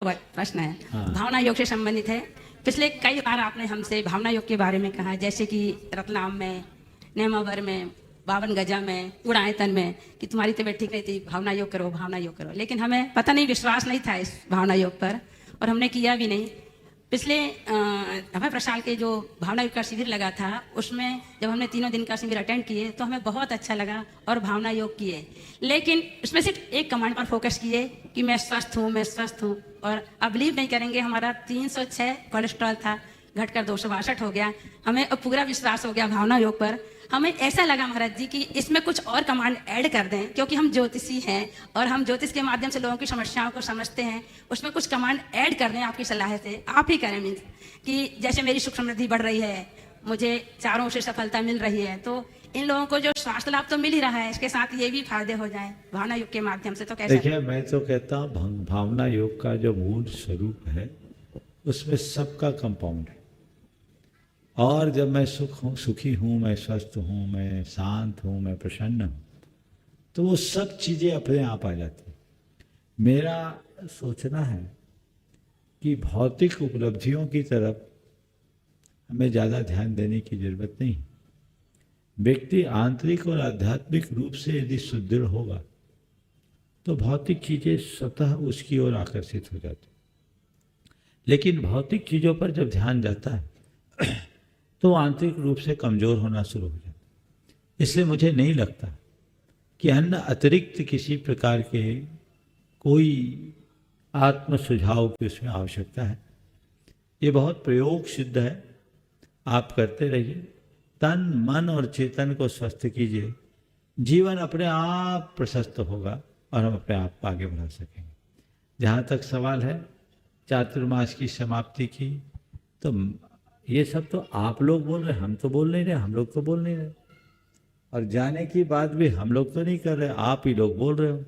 प्रश्न है। हाँ। भावना योग से संबंधित है। पिछले कई बार आपने हमसे भावना योग के बारे में कहा, जैसे कि रतलाम में, नेमावर में, 52 गजा में, उड़ायतन में, कि तुम्हारी तबीयत ठीक नहीं थी, भावना योग करो, भावना योग करो। लेकिन हमें पता नहीं, विश्वास नहीं था इस भावना योग पर, और हमने किया भी नहीं। पिछले हमें प्रसाद के जो भावना योग का शिविर लगा था, उसमें जब हमने 3 दिन का शिविर अटेंड किए तो हमें बहुत अच्छा लगा और भावना योग किए। लेकिन उसमें सिर्फ एक कमांड पर फोकस किए कि मैं स्वस्थ हूँ, मैं स्वस्थ हूँ। और आप बिलीव नहीं करेंगे, हमारा 306 कोलेस्ट्रॉल था, घटकर 262 हो गया। हमें अब पूरा विश्वास हो गया भावना योग पर। हमें ऐसा लगा महाराज जी कि इसमें कुछ और कमांड ऐड कर दें, क्योंकि हम ज्योतिषी हैं और हम ज्योतिष के माध्यम से लोगों की समस्याओं को समझते हैं। उसमें कुछ कमांड ऐड कर दें आपकी सलाह से, आप ही करें। मीन्स कि जैसे मेरी सुख समृद्धि बढ़ रही है, मुझे चारों से सफलता मिल रही है, तो इन लोगों को जो स्वास्थ्य लाभ तो मिल ही रहा है, इसके साथ ये भी फायदे हो जाए भावना योग के माध्यम से। तो कैसे? देखिए, मैं तो कहता हूँ भावना योग का जो मूल स्वरूप है उसमें सबका कंपाउंड है। और जब मैं सुखी हूँ, मैं स्वस्थ हूँ, मैं शांत हूँ, मैं प्रसन्न हूँ, तो वो सब चीज़ें अपने आप आ जाती हैं। मेरा सोचना है कि भौतिक उपलब्धियों की तरफ हमें ज़्यादा ध्यान देने की जरूरत नहीं। व्यक्ति आंतरिक और आध्यात्मिक रूप से यदि सुदृढ़ होगा तो भौतिक चीज़ें स्वतः उसकी ओर आकर्षित हो जाती। लेकिन भौतिक चीज़ों पर जब ध्यान जाता है तो आंतरिक रूप से कमज़ोर होना शुरू हो जाता है। इसलिए मुझे नहीं लगता कि अन्य अतिरिक्त किसी प्रकार के कोई आत्म सुझाव की उसमें आवश्यकता है। ये बहुत प्रयोग सिद्ध है, आप करते रहिए। तन, मन और चेतन को स्वस्थ कीजिए, जीवन अपने आप प्रशस्त होगा और हम अपने आप आगे बढ़ा सकेंगे। जहाँ तक सवाल है चातुर्मास की समाप्ति की, तो ये सब तो आप लोग बोल रहे हैं, हम तो बोल नहीं रहे, हम लोग तो बोल नहीं रहे। और जाने की बात भी हम लोग तो नहीं कर रहे, आप ही लोग बोल रहे हो।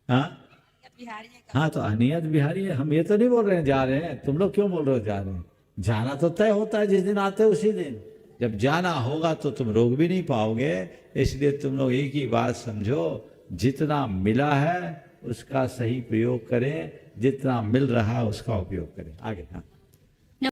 हाँ, तो अनियत बिहारी है, हम ये तो नहीं बोल रहे हैं जा रहे हैं। तुम लोग क्यों बोल रहे हो जा रहे हैं? जाना तो तय होता है, जिस दिन आते हैं उसी दिन। जब जाना होगा तो तुम रोक भी नहीं पाओगे। इसलिए तुम लोग एक ही बात समझो, जितना मिला है उसका सही प्रयोग करें, जितना मिल रहा है उसका उपयोग करें। आगे। हाँ।